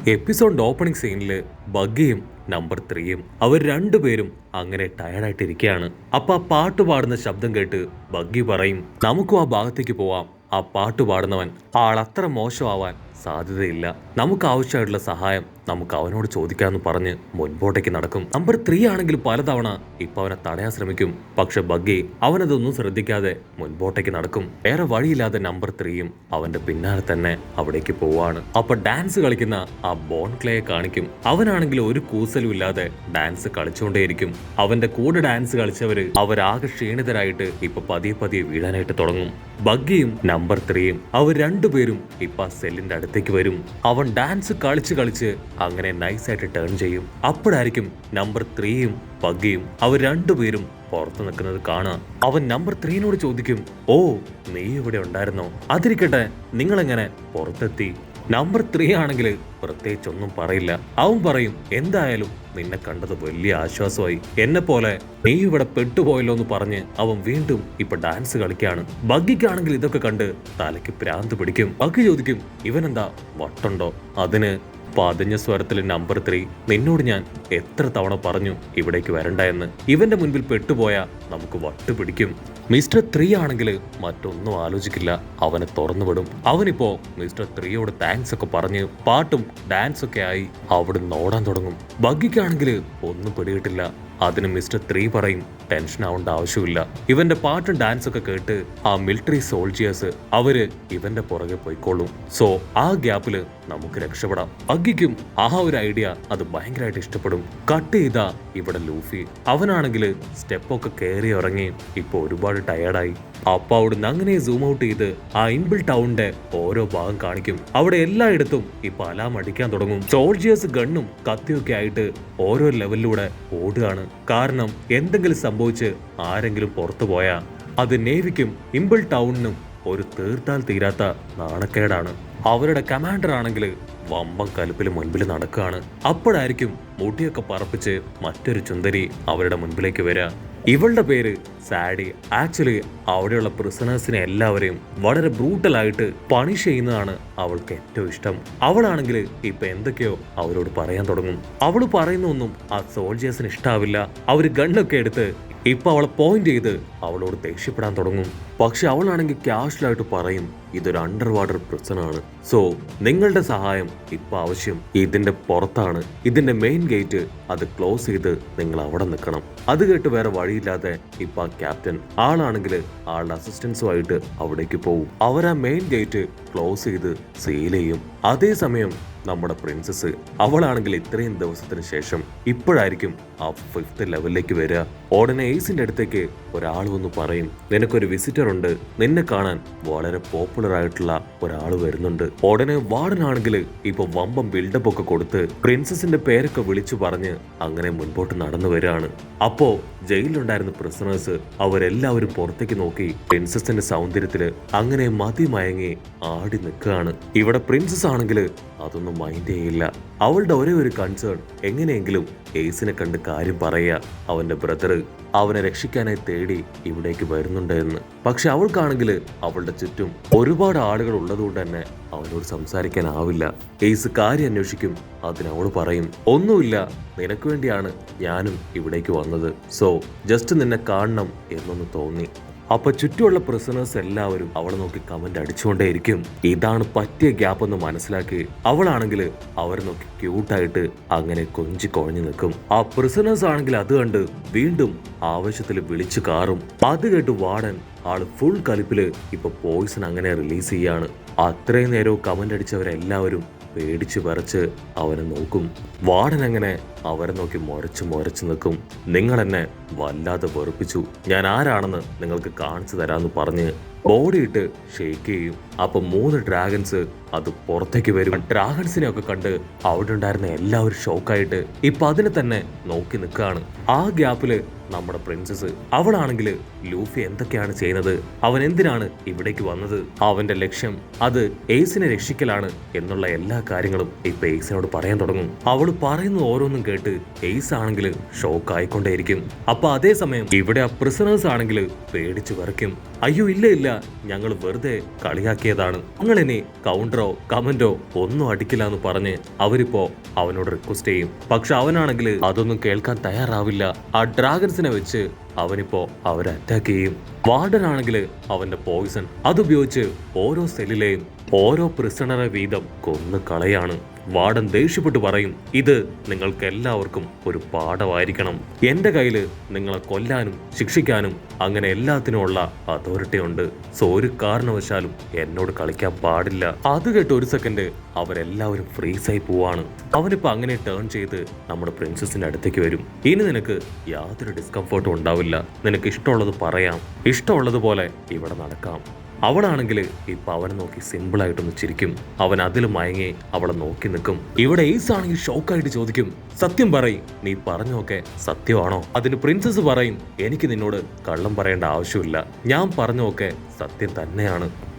Episode opening സീനിൽ ബഗ്ഗിയും number 3യും അവർ രണ്ടുപേരും അങ്ങനെ ടയർഡായിട്ടിരിക്കുകയാണ്. അപ്പൊ ആ പാട്ട് പാടുന്ന ശബ്ദം കേട്ട് ബഗ്ഗി പറയും, നമുക്കും ആ ഭാഗത്തേക്ക് പോവാം. ആ പാട്ട് പാടുന്നവൻ അത്ര മോശമാവാൻ സാധ്യതയില്ല. നമുക്ക് ആവശ്യമായിട്ടുള്ള സഹായം നമുക്ക് അവനോട് ചോദിക്കാമെന്ന് പറഞ്ഞ് മുൻപോട്ടേക്ക് നടക്കും. നമ്പർ 3 ആണെങ്കിൽ പലതവണ ഇപ്പൊ അവനെ തടയാൻ ശ്രമിക്കും. പക്ഷെ ബഗ്ഗി അവനതൊന്നും ശ്രദ്ധിക്കാതെ മുൻപോട്ടേക്ക് നടക്കും. വേറെ വഴിയില്ലാതെ നമ്പർ 3യും അവന്റെ പിന്നാലെ തന്നെ അവിടേക്ക് പോവാണ്. അപ്പൊ ഡാൻസ് കളിക്കുന്ന ആ ബോൺ ക്ലേയെ കാണിക്കും. അവനാണെങ്കിൽ ഒരു കൂസലും ഇല്ലാതെ ഡാൻസ് കളിച്ചുകൊണ്ടേയിരിക്കും. അവന്റെ കൂടെ ഡാൻസ് കളിച്ചവര് അവരാകെ ക്ഷീണിതരായിട്ട് ഇപ്പൊ പതിയെ പതിയെ വീഴാനായിട്ട് തുടങ്ങും. ബഗ്ഗിയും നമ്പർ 3യും അവർ രണ്ടുപേരും ഇപ്പൊ ആ സെല്ലിന്റെ അടുത്തേക്ക് വരും. അവൻ ഡാൻസ് കളിച്ച് അങ്ങനെ നൈസായിട്ട് ടേൺ ചെയ്യും. അപ്പോഴായിരിക്കും നമ്പർ 3യും ബഗ്ഗിയും അവർ രണ്ടുപേരും പുറത്തു നിൽക്കുന്നത് കാണാം. അവൻ നമ്പർ 3നോട് ചോദിക്കും, ഓ നീ ഇവിടെ ഉണ്ടായിരുന്നോ? അതിരിക്കട്ടെ, നിങ്ങളെങ്ങനെ പുറത്തെത്തി? നമ്പർ 3 ആണെങ്കിൽ പ്രത്യേകിച്ചൊന്നും പറയില്ല. അവൻ പറയും, എന്തായാലും നിന്നെ കണ്ടത് വലിയ ആശ്വാസമായി. എന്നെ പോലെ നീ ഇവിടെ പെട്ടുപോയല്ലോ എന്ന് പറഞ്ഞ് അവൻ വീണ്ടും ഇപ്പൊ ഡാൻസ് കളിക്കാണ്. ബഗ്ഗിക്കാണെങ്കിൽ ഇതൊക്കെ കണ്ട് തലയ്ക്ക് ഭ്രാന്ത് പിടിക്കും. ബഗ്ഗി ചോദിക്കും, ഇവനെന്താ വട്ടുണ്ടോ? അതിന് പതിഞ്ഞ സ്വരത്തിൽ നമ്പർ 3, നിന്നോട് ഞാൻ എത്ര തവണ പറഞ്ഞു ഇവിടേക്ക് വരണ്ട എന്ന്. ഇവന്റെ മുൻപിൽ പെട്ടുപോയാ നമുക്ക് വട്ട് പിടിക്കും. മിസ്റ്റർ 3 ആണെങ്കിൽ മറ്റൊന്നും ആലോചിക്കില്ല, അവനെ തുറന്നു വിടും. അവനിപ്പോ മിസ്റ്റർ 3യോട് താങ്ക്സ് ഒക്കെ പറഞ്ഞ് പാട്ടും ഡാൻസ് ഒക്കെ ആയി അവിടുന്ന് ഓടാൻ തുടങ്ങും. ബഗ്ഗിക്കാണെങ്കിൽ ഒന്നും പിടികിട്ടില്ല. അതിന് മിസ്റ്റർ 3 പറയും, ടെൻഷൻ ആവേണ്ട ആവശ്യമില്ല. ഇവന്റെ പാട്ടും ഡാൻസ് ഒക്കെ കേട്ട് ആ മിലിറ്ററി സോൾജിയേഴ്സ് അവര് ഇവന്റെ പുറകെ പോയിക്കോളും. സോ ആ ഗ്യാപ്പില് നമുക്ക് രക്ഷപ്പെടാം. ബഗ്ഗിക്കും ആ ഒരു ഐഡിയ അത് ഭയങ്കരമായിട്ട് ഇഷ്ടപ്പെടും. കട്ട് ചെയ്താ ഇവിടെ ലൂഫി. അവനാണെങ്കിൽ സ്റ്റെപ്പൊക്കെ കയറി ഇറങ്ങി ഇപ്പൊ ഒരുപാട് ടയേർഡായി. അപ്പൊ അവിടുന്ന് അങ്ങനെ സൂം ഔട്ട് ചെയ്ത് ആ ഇൻബിൾ ടൗണിന്റെ ഓരോ ഭാഗം കാണിക്കും. അവിടെ എല്ലായിടത്തും ഇപ്പൊ അലാം അടിക്കാൻ തുടങ്ങും. സോൾജിയേഴ്സ് ഗണ്ണും കത്തിയൊക്കെ ആയിട്ട് ഓരോ ലെവലിലൂടെ ഓടുകയാണ്. കാരണം എന്തെങ്കിലും സംഭവിച്ച് ആരെങ്കിലും പുറത്തു പോയാ അത് നേവിക്കും ഇംബിൾ ടൗണിനും ഒരു തീർത്താൽ തീരാത്ത നാണക്കേടാണ്. അവരുടെ കമാൻഡർ ആണെങ്കിൽ വമ്പം കലുപ്പിൽ മുൻപിൽ നടക്കുകയാണ്. അപ്പോഴായിരിക്കും മുടിയൊക്കെ പറപ്പിച്ച് മറ്റൊരു ചുന്ദരി അവരുടെ മുൻപിലേക്ക് വരിക. ഇവളുടെ പേര് സാഡി. ആക്ച്വലി അവിടെയുള്ള പ്രിസണേഴ്സിനെ എല്ലാവരെയും വളരെ ബ്രൂട്ടലായിട്ട് പണിഷ് ചെയ്യുന്നതാണ് അവൾക്ക് ഏറ്റവും ഇഷ്ടം. അവളാണെങ്കിൽ ഇപ്പൊ എന്തൊക്കെയോ അവരോട് പറയാൻ തുടങ്ങും. അവള് പറയുന്നൊന്നും ആ സോൾജേഴ്സിന് ഇഷ്ടാവില്ല. അവര് ഗണ്ണൊക്കെ എടുത്ത് ഇപ്പൊ അവളെ പോയിന്റ് ചെയ്ത് അവളോട് ദേഷ്യപ്പെടാൻ തുടങ്ങും. പക്ഷെ അവളാണെങ്കിൽ ക്യാഷ്വലായിട്ട് പറയും, ഇതൊരു അണ്ടർ വാട്ടർ പ്രിസണാണ്. സോ നിങ്ങളുടെ സഹായം ഇപ്പൊ ആവശ്യം. ഇതിന്റെ പുറത്താണ്, ഇതിന്റെ മെയിൻ ഗേറ്റ് അത് ക്ലോസ് ചെയ്ത് നിങ്ങൾ അവിടെ നിൽക്കണം. അത് കേട്ട് വേറെ വഴിയില്ലാതെ ഇപ്പൊ ആ ക്യാപ്റ്റൻ ആളാണെങ്കിൽ ആളുടെ അസിസ്റ്റൻസുമായിട്ട് അവിടേക്ക് പോകും. അവർ ആ മെയിൻ ഗേറ്റ് ക്ലോസ് ചെയ്ത് സീൽ ചെയ്യും. അതേസമയം നമ്മുടെ പ്രിൻസസ് അവളാണെങ്കിൽ ഇത്രയും ദിവസത്തിന് ശേഷം ഇപ്പോഴായിരിക്കും ആ 5th ലെവലിലേക്ക് വരിക. ഉടനെ എയ്സിന്റെ അടുത്തേക്ക് ഒരാൾ വന്ന് പറയും, നിനക്കൊരു വിസിറ്റർ ഉണ്ട്, നിന്നെ കാണാൻ വളരെ പോപ്പുലർ ആയിട്ടുള്ള ഒരാൾ വരുന്നുണ്ട്. ഉടനെ വാർഡനാണെങ്കിൽ ഇപ്പൊ വമ്പം ബിൽഡപ്പ് ഒക്കെ കൊടുത്ത് പ്രിൻസസിന്റെ പേരൊക്കെ വിളിച്ചു പറഞ്ഞ് അങ്ങനെ മുൻപോട്ട് നടന്നു വരികയാണ്. അപ്പോ ജയിലിലുണ്ടായിരുന്ന പ്രിസണേഴ്സ് അവരെല്ലാവരും പുറത്തേക്ക് നോക്കി പ്രിൻസസിന്റെ സൗന്ദര്യത്തില് അങ്ങനെ മതിമയങ്ങി ആടി നിൽക്കുകയാണ്. ഇവിടെ പ്രിൻസസ് ആണെങ്കിൽ അതൊന്നും മൈൻഡ് ചെയ്യില്ല. അവളുടെ ഒരേ ഒരു കൺസേൺ എങ്ങനെയെങ്കിലും എയ്സിനെ കണ്ട് കാര്യം പറയുക, അവന്റെ ബ്രദർ അവനെ രക്ഷിക്കാനായി തേടി ഇവിടേക്ക് വരുന്നുണ്ട് എന്ന്. പക്ഷെ അവൾക്കാണെങ്കിൽ അവളുടെ ചുറ്റും ഒരുപാട് ആളുകൾ ഉള്ളതുകൊണ്ട് തന്നെ അവനോട് സംസാരിക്കാനാവില്ല. എയ്സ് കാര്യം അന്വേഷിക്കും. അതിനവള് പറയും, ഒന്നുമില്ല, നിനക്ക് വേണ്ടിയാണ് ഞാനും ഇവിടേക്ക് വന്നത്. സോ ജസ്റ്റ് നിന്നെ കാണണം എന്നൊന്ന് തോന്നി. അപ്പൊ ചുറ്റുമുള്ള പ്രിസണേഴ്സ് എല്ലാവരും അവളെ നോക്കി കമന്റ് അടിച്ചുകൊണ്ടേയിരിക്കും. ഇതാണ് പറ്റിയ ഗ്യാപ്പ് എന്ന് മനസ്സിലാക്കി അവളാണെങ്കിൽ അവരെ നോക്കി ക്യൂട്ടായിട്ട് അങ്ങനെ കൊഞ്ചി കുഴഞ്ഞു നിൽക്കും. ആ പ്രിസണേഴ്സ് ആണെങ്കിൽ അത് കണ്ട് വീണ്ടും ആവേശത്തിൽ വിളിച്ചു കാറും. അത് കേട്ട് വാർഡൻ ആള് ഫുൾ കലിപ്പില് ഇപ്പൊ പോയിസൺ അങ്ങനെ റിലീസ് ചെയ്യാണ്. അത്രയും നേരവും കമന്റ് അടിച്ചവരെല്ലാവരും പേടിച്ച് വിറച്ച് അവനെ നോക്കും. വാർഡൻ അങ്ങനെ അവരെ നോക്കി മുരച്ചു നിൽക്കും. നിങ്ങൾ എന്നെ വല്ലാതെ വെറുപ്പിച്ചു, ഞാൻ ആരാണെന്ന് നിങ്ങൾക്ക് കാണിച്ചു തരാന്ന് പറഞ്ഞ് ബോഡിയിട്ട് ഷെയ്ക്ക് ചെയ്യും. അപ്പൊ 3 ഡ്രാഗൺസ് അത് പുറത്തേക്ക് വരും. ഡ്രാഗൺസിനെ ഒക്കെ കണ്ട് അവിടെ ഉണ്ടായിരുന്ന എല്ലാവരും ഷോക്കായിട്ട് ഇപ്പൊ അതിനെ തന്നെ നോക്കി നിൽക്കുകയാണ്. ആ ഗ്യാപ്പില് നമ്മുടെ പ്രിൻസസ് അവളാണെങ്കിൽ ലൂഫി എന്തൊക്കെയാണ് ചെയ്യുന്നത്, അവൻ എന്തിനാണ് ഇവിടേക്ക് വന്നത്, അവന്റെ ലക്ഷ്യം അത് എയ്സിനെ രക്ഷിക്കലാണ് എന്നുള്ള എല്ലാ കാര്യങ്ങളും ഇപ്പൊ എയ്സിനോട് പറയാൻ തുടങ്ങും. അവള് പറയുന്ന ഓരോന്നും കേട്ട് എയ്സ് ആണെങ്കിൽ ഷോക്ക് ആയിക്കൊണ്ടേയിരിക്കും. അപ്പൊ അതേസമയം ഇവിടെ ആ പ്രിസണേഴ്സ് ആണെങ്കിൽ പേടിച്ചു വിറയ്ക്കും. അയ്യോ ഇല്ല, ഞങ്ങൾ വെറുതെ കളിയാക്കിയതാണ്, ഞങ്ങൾ ഇനി കൗണ്ടർ ഷെയറോ കമന്റോ ഒന്നും അടിക്കില്ല എന്ന് പറഞ്ഞ് അവരിപ്പോ അവനോട് റിക്വസ്റ്റ് ചെയ്യും. പക്ഷെ അവനാണെങ്കിൽ അതൊന്നും കേൾക്കാൻ തയ്യാറാവില്ല. ആ ഡ്രാഗൺസിനെ വെച്ച് അവനിപ്പോ അവരെ അറ്റാക്ക് ചെയ്യും. വാർഡൻ ആണെങ്കിൽ അവന്റെ പോയിസൺ അതുപയോഗിച്ച് ഓരോ സെല്ലിലെയും ഓരോ പ്രിസണറെ വീതം കൊന്നു കളയാണ്. വാർഡൻ ദേഷ്യപ്പെട്ട് പറയും, ഇത് നിങ്ങൾക്ക് എല്ലാവർക്കും ഒരു പാഠമായിരിക്കണം. എന്റെ കയ്യില് നിങ്ങളെ കൊല്ലാനും ശിക്ഷിക്കാനും അങ്ങനെ എല്ലാത്തിനുമുള്ള അതോറിറ്റി ഉണ്ട്. സോ ഒരു കാരണവശാലും എന്നോട് കളിക്കാൻ പാടില്ല. അത് കേട്ട് ഒരു സെക്കൻഡ് അവരെല്ലാവരും ഫ്രീസായി പോവാണ്. അവനിപ്പോ അങ്ങനെ ടേൺ ചെയ്ത് നമ്മുടെ പ്രിൻസസിന്റെ അടുത്തേക്ക് വരും. ഇനി നിനക്ക് യാതൊരു ഡിസ്കംഫോർട്ടും ഉണ്ടാവില്ല. നിനക്ക് ഇഷ്ടമുള്ളത് പറയാം, ഇഷ്ടമുള്ളതുപോലെ ഇവിടെ നടക്കാം. അവളാണെങ്കിൽ ഇപ്പൊ അവനെ നോക്കി സിമ്പിൾ ആയിട്ടൊന്ന് ചിരിക്കും. അവൻ അതിൽ മയങ്ങി അവളെ നോക്കി നിൽക്കും. ഇവിടെ എയ്സ് ആണെങ്കിൽ ഷോക്കായിട്ട് ചോദിക്കും, സത്യം പറയും, നീ പറഞ്ഞൊക്കെ സത്യമാണോ? അതിന് പ്രിൻസസ് പറയും, എനിക്ക് നിന്നോട് കള്ളം പറയേണ്ട ആവശ്യമില്ല, ഞാൻ പറഞ്ഞൊക്കെ സത്യം തന്നെയാണ്.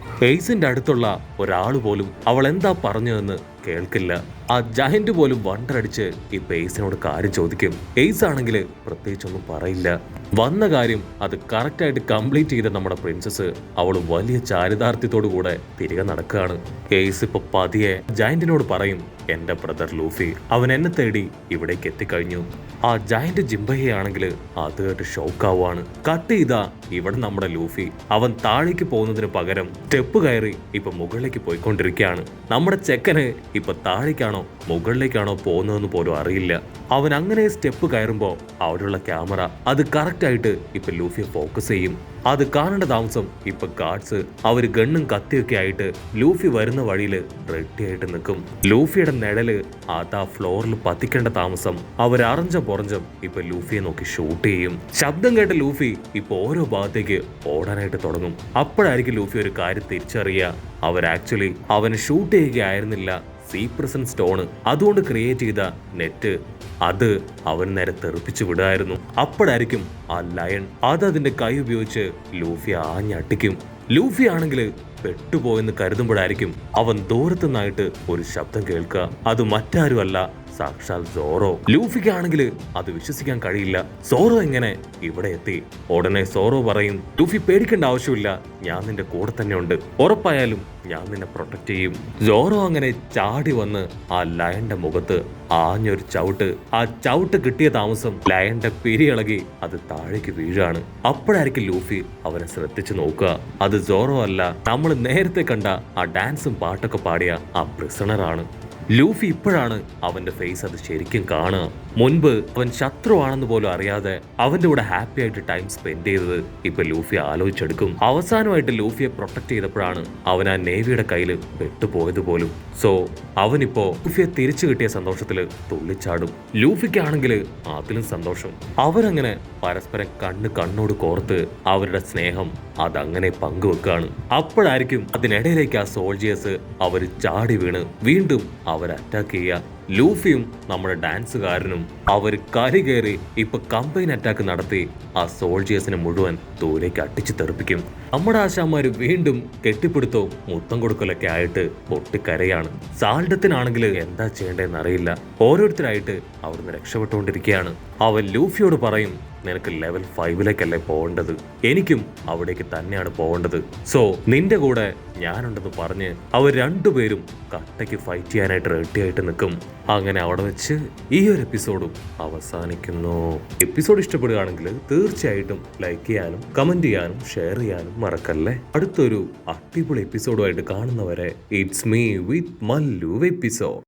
എയ്സിന്റെ അടുത്തുള്ള ഒരാൾ പോലും അവൾ എന്താ പറഞ്ഞതെന്ന് കേൾക്കില്ല. ആ ജയന്റ് പോലും വണ്ടറടിച്ച് ഇപ്പൊ എയ്സിനോട് കാര്യം ചോദിക്കും. എയ്സ് ആണെങ്കിൽ പ്രത്യേകിച്ചൊന്നും പറയില്ല. വന്ന കാര്യം അത് കറക്റ്റായിട്ട് കംപ്ലീറ്റ് ചെയ്ത നമ്മുടെ പ്രിൻസസ് അവൾ വലിയ ചാരിതാർത്ഥ്യത്തോടു കൂടെ തിരികെ നടക്കുകയാണ്. എയ്സ് ഇപ്പൊ പതിയെ ജയന്റിനോട് പറയും, എന്റെ ബ്രദർ ലൂഫി അവൻ എന്നെ തേടി ഇവിടേക്ക് എത്തിക്കഴിഞ്ഞു. ആ ജയന്റ് ജിംബഹയാണെങ്കിൽ അത് കേട്ട് ഷോക്കാവാണ്. കട്ട് ചെയ്താ ഇവിടെ നമ്മുടെ ലൂഫി അവൻ താഴേക്ക് പോകുന്നതിന് പകരം സ്റ്റെപ്പ് കയറി ഇപ്പൊ മുകളിലേക്ക് പോയിക്കൊണ്ടിരിക്കുകയാണ്. നമ്മുടെ ചെക്കന് ഇപ്പൊ താഴേക്കാണോ മുകളിലേക്കാണോ പോകുന്നതെന്ന് പോലും അറിയില്ല. അവൻ അങ്ങനെ സ്റ്റെപ്പ് കയറുമ്പോ അവിടെയുള്ള ക്യാമറ അത് കറക്റ്റ് ആയിട്ട് ഇപ്പൊ ലൂഫിയെ ഫോക്കസ് ചെയ്യും. അത് കാണേണ്ട താമസം ഇപ്പൊ ഗാർഡ്സ് അവര് ഗണ്ണും കത്തിയൊക്കെ ആയിട്ട് ലൂഫി വരുന്ന വഴിയിൽ റെഡി ആയിട്ട് നിൽക്കും. ലൂഫിയുടെ നിഴല് അതാ ഫ്ലോറിൽ പതിക്കേണ്ട താമസം അവരറിഞ്ഞ പുറഞ്ചം ഇപ്പൊ ലൂഫിയെ നോക്കി ഷൂട്ട് ചെയ്യും. ശബ്ദം കേട്ട ലൂഫി ഇപ്പൊ ഓരോ ഭാഗത്തേക്ക് ഓടാനായിട്ട് തുടങ്ങും. അപ്പോഴായിരിക്കും ലൂഫി ഒരു കാര്യം തിരിച്ചറിയുക, അവർ ആക്ച്വലി അവന് ഷൂട്ട് ചെയ്യുകയായിരുന്നില്ല, സീപ്രസൻ സ്റ്റോണ് അതുകൊണ്ട് ക്രിയേറ്റ് ചെയ്ത നെറ്റ് അത് അവൻ നേരെ തെറിപ്പിച്ചു വിടായിരുന്നു. അപ്പോഴായിരിക്കും ആ ലയൺ അതിന്റെ കൈ ഉപയോഗിച്ച് ലൂഫി ആഞ്ഞട്ടിക്കും. ലൂഫി ആണെങ്കിൽ പെട്ടുപോയെന്ന് കരുതുമ്പോഴായിരിക്കും അവൻ ദൂരത്തു നിന്നായിട്ട് ഒരു ശബ്ദം കേൾക്കുക. അത് മറ്റാരുമല്ല, സാക്ഷാൽ സോറോ. ലൂഫിക്കാണെങ്കിൽ അത് വിശ്വസിക്കാൻ കഴിയില്ല. സോറോ എങ്ങനെ ഇവിടെ എത്തി? ഉടനെ സോറോ പറയും, ലൂഫി പേടിക്കേണ്ട ആവശ്യമില്ല, ഞാൻ നിന്റെ കൂടെ തന്നെ ഉണ്ട്, ഉറപ്പായാലും ഞാൻ നിന്നെ പ്രൊട്ടക്ട് ചെയ്യും. സോറോ അങ്ങനെ ചാടി വന്ന് ആ ലയന്റെ മുഖത്ത് ആഞ്ഞൊരു ചവിട്ട്. ആ ചവിട്ട് കിട്ടിയ താമസം ലയന്റെ പിരിയിളകി അത് താഴേക്ക് വീഴാണ്. അപ്പോഴായിരിക്കും ലൂഫി അവനെ ശ്രദ്ധിച്ചു നോക്കുക. അത് സോറോ അല്ല, നമ്മൾ നേരത്തെ കണ്ട ആ ഡാൻസും പാട്ടൊക്കെ പാടിയ ആ പ്രിസണറാണ്. ലൂഫി ഇപ്പോഴാണ് അവന്റെ ഫേസ് അത് ശരിക്കും കാണുക. മുൻപ് അവൻ ശത്രുവാണെന്ന് പോലും അറിയാതെ അവന്റെ കൂടെ ഹാപ്പി ആയിട്ട് ടൈം സ്പെൻഡ് ചെയ്തത് ഇപ്പൊ ലൂഫി ആലോചിച്ചെടുക്കും. അവസാനമായിട്ട് ലൂഫിയെ പ്രൊട്ടക്ട് ചെയ്തപ്പോഴാണ് അവൻ ആ നേവിയുടെ കയ്യിൽ പെട്ടുപോയത് പോലും. സോ അവനിപ്പോ ലൂഫിയെ തിരിച്ചു കിട്ടിയ സന്തോഷത്തില് തുള്ളിച്ചാടും. ലൂഫിക്കാണെങ്കിൽ അതിലും സന്തോഷം. അവരങ്ങനെ പരസ്പരം കണ്ണോട് കോർത്ത് അവരുടെ സ്നേഹം അതങ്ങനെ പങ്കുവെക്കാണ്. അപ്പോഴായിരിക്കും അതിനിടയിലേക്ക് ആ സോൾജിയേഴ്സ് അവര് ചാടി വീണ് വീണ്ടും അവരെ അറ്റാക്ക് ചെയ്യുക. ലൂഫിയും നമ്മുടെ ഡാൻസുകാരനും അവർ കരി കയറി ഇപ്പൊ കമ്പൈൻ അറ്റാക്ക് നടത്തി ആ സോൾജിയേഴ്സിനെ മുഴുവൻ ദൂരേക്ക് അടിച്ചു തെറിപ്പിക്കും. നമ്മുടെ ആശാന്മാര് വീണ്ടും കെട്ടിപ്പിടുത്തവും മുത്തം കൊടുക്കലൊക്കെ ആയിട്ട് പൊട്ടിക്കരയാണ്. സാൾഡത്തിനാണെങ്കിൽ എന്താ ചെയ്യേണ്ടതെന്ന് അറിയില്ല. ഓരോരുത്തരായിട്ട് അവിടുന്ന് രക്ഷപ്പെട്ടുകൊണ്ടിരിക്കുകയാണ്. അവൻ ലൂഫിയോട് പറയും, നിനക്ക് ലെവൽ 5-ലേക്കല്ലേ പോകേണ്ടത്, എനിക്കും അവിടേക്ക് തന്നെയാണ് പോകേണ്ടത്. സോ നിന്റെ കൂടെ ഞാനുണ്ടെന്ന് പറഞ്ഞ് അവർ രണ്ടുപേരും കട്ടയ്ക്ക് ഫൈറ്റ് ചെയ്യാനായിട്ട് റെഡിയായിട്ട് നിൽക്കും. അങ്ങനെ അവിടെ വെച്ച് ഈ ഒരു എപ്പിസോഡും അവസാനിക്കുന്നു. എപ്പിസോഡ് ഇഷ്ടപ്പെടുകയാണെങ്കിൽ തീർച്ചയായിട്ടും ലൈക്ക് ചെയ്യാനും കമന്റ് ചെയ്യാനും ഷെയർ ചെയ്യാനും മറക്കല്ലേ. അടുത്തൊരു അടിപൊളി എപ്പിസോഡുമായിട്ട് കാണുന്നവരെ it's me with Mallu episode.